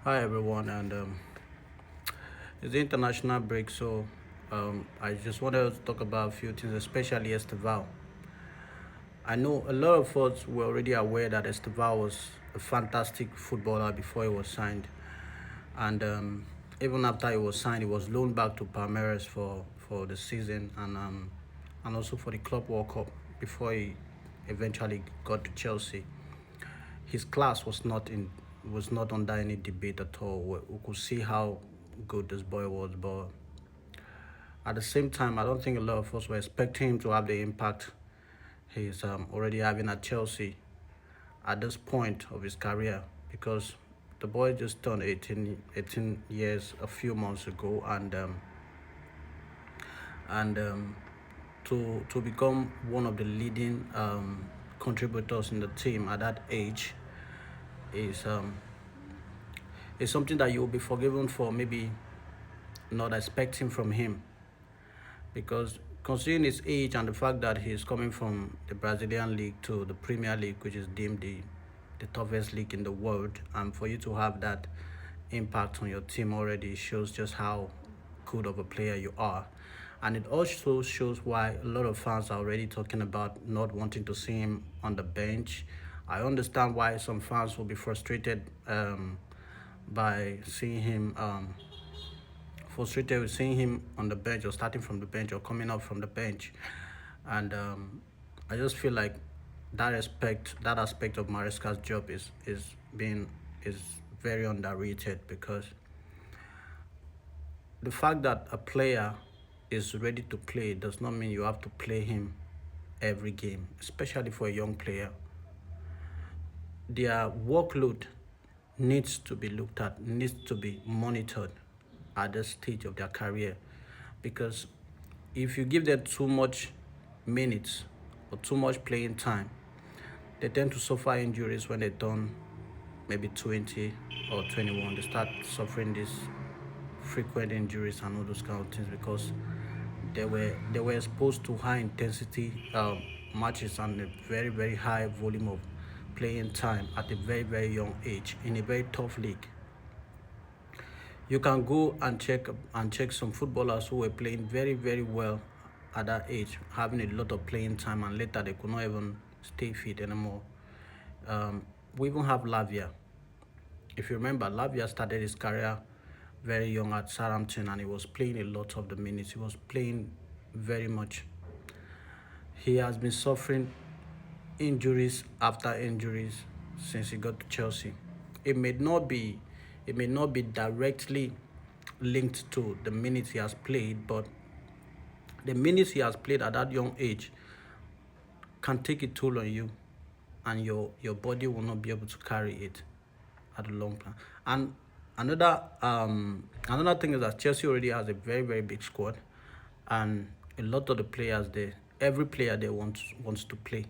Hi everyone, and it's the international break, so I just wanted to talk about a few things, especially Esteval. I know a lot of us were already aware that Esteval was a fantastic footballer before he was signed, and even after he was signed, he was loaned back to Palmeiras for the season and also for the Club World Cup before he eventually got to Chelsea. His class was not under any debate at all. We could see how good this boy was, but at the same time, I don't think a lot of us were expecting him to have the impact he's already having at Chelsea at this point of his career, because the boy just turned 18 years a few months ago, and to become one of the leading contributors in the team at that age is something that you'll be forgiven for maybe not expecting from him, because considering his age and the fact that he's coming from the Brazilian league to the Premier League, which is deemed the toughest league in the world, and for you to have that impact on your team already shows just how good of a player you are. And it also shows why a lot of fans are already talking about not wanting to see him on the bench. I understand why some fans will be frustrated by seeing him frustrated with seeing him on the bench or starting from the bench or coming up from the bench. And I just feel like that aspect of Maresca's job is very underrated, because the fact that a player is ready to play does not mean you have to play him every game, especially for a young player. Their workload needs to be looked at, needs to be monitored at this stage of their career. Because if you give them too much minutes or too much playing time, they tend to suffer injuries when they turn maybe 20 or 21. They start suffering these frequent injuries and all those kind of things, because they were exposed to high intensity matches and a very high volume of playing time at a very young age in a very tough league. You can go and check some footballers who were playing very well at that age, having a lot of playing time, and later they could not even stay fit anymore. We even have Lavia. If you remember, Lavia started his career very young at Southampton, and he was playing a lot of the minutes. He was playing very much. He has been suffering injuries after injuries since he got to Chelsea. It may not be it may not be directly linked to the minutes he has played, but the minutes he has played at that young age can take a toll on you, and your body will not be able to carry it at the long plan. And another thing is that Chelsea already has a very big squad, and a lot of the players there, every player there wants to play.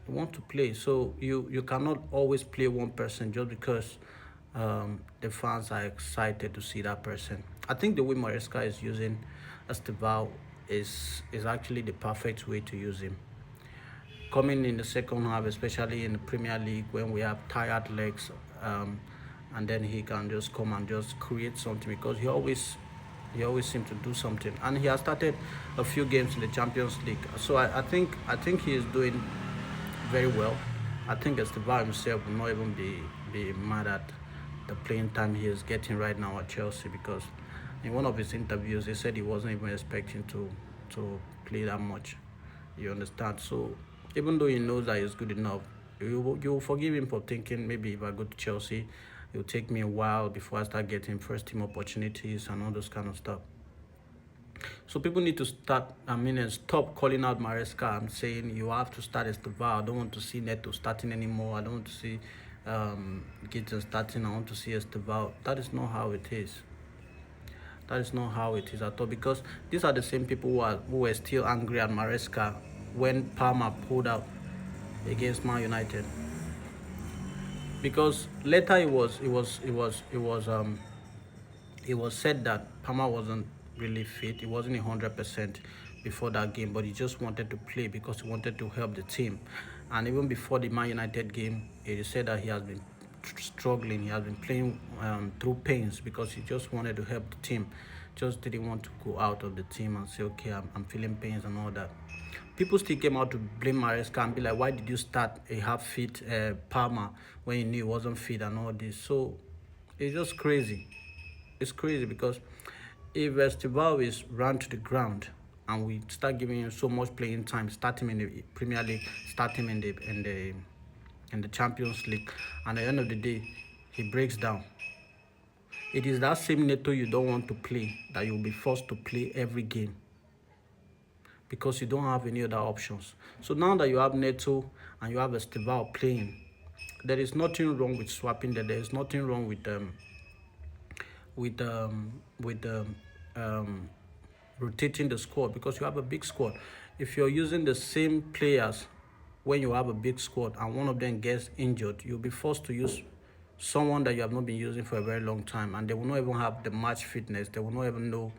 You want to play, so you cannot always play one person just because the fans are excited to see that person. I think the way Maresca is using Esteval is actually the perfect way to use him. Coming in the second half, especially in the Premier League when we have tired legs, and then he can just come and just create something, because he always seems to do something, and he has started a few games in the Champions League. So I think he is doing very well. I think Esteban himself will not even be mad at the playing time he is getting right now at Chelsea, because in one of his interviews he said he wasn't even expecting to play that much. You understand? So even though he knows that he's good enough, you forgive him for thinking maybe if I go to Chelsea, it'll take me a while before I start getting first team opportunities and all those kind of stuff. So people need to and stop calling out Maresca and saying you have to start Esteval. I don't want to see Neto starting anymore. I don't want to see Gittins starting. I want to see Esteval. That is not how it is. That is not how it is at all, because these are the same people who were still angry at Maresca when Palmer pulled out against Man United. Because later it was said that Palmer wasn't really fit. He wasn't 100% before that game, but he just wanted to play because he wanted to help the team. And even before the Man United game, it is said that he has been struggling. He has been playing through pains because he just wanted to help the team. Just didn't want to go out of the team and say, okay, I'm feeling pains and all that. People still came out to blame Maresca and be like, why did you start a half-fit Palmer when you knew he wasn't fit and all this? So it's just crazy. It's crazy because if Estival is run to the ground and we start giving him so much playing time, start him in the Premier League, start him in the Champions League, and at the end of the day, he breaks down. It is that same Neto you don't want to play that you'll be forced to play every game because you don't have any other options. So now that you have Neto and you have Estival playing, there is nothing wrong with swapping that. There is nothing wrong with with rotating the squad because you have a big squad. If you're using the same players when you have a big squad and one of them gets injured, you'll be forced to use someone that you have not been using for a very long time, and they will not even have the match fitness. They will not even know.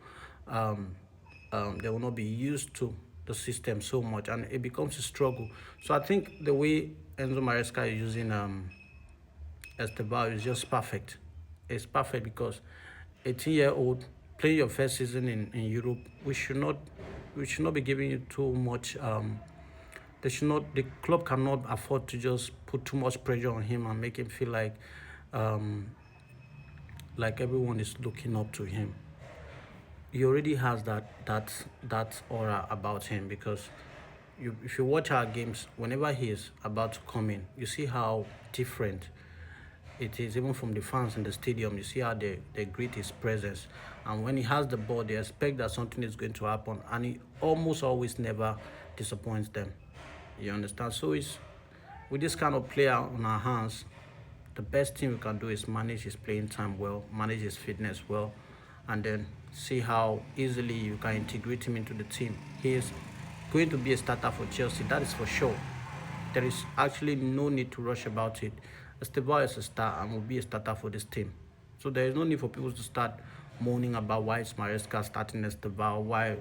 They will not be used to the system so much, and it becomes a struggle. So I think the way Enzo Maresca is using Esteban is just perfect. It's perfect because 18-year-old playing your first season in Europe, we should not be giving you too much. The club cannot afford to just put too much pressure on him and make him feel like everyone is looking up to him. He already has that aura about him because if you watch our games, whenever he is about to come in, you see how different it is, even from the fans in the stadium. You see how they greet his presence, and when he has the ball, they expect that something is going to happen, and he almost always never disappoints them. You understand? So it's with this kind of player on our hands, the best thing we can do is manage his playing time well, manage his fitness well, and then see how easily you can integrate him into the team. He is going to be a starter for Chelsea, that is for sure. There is actually no need to rush about it. Esteban is a star and will be a starter for this team. So there is no need for people to start moaning about why is Maresca starting Esteban, why is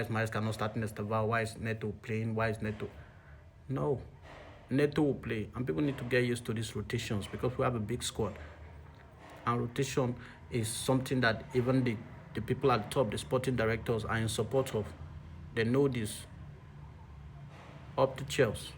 Maresca not starting Esteban, why is Neto playing, why is Neto... No. Neto will play, and people need to get used to these rotations because we have a big squad. And rotation is something that even the people at the top, the sporting directors, are in support of. They know this. Up to Chelsea.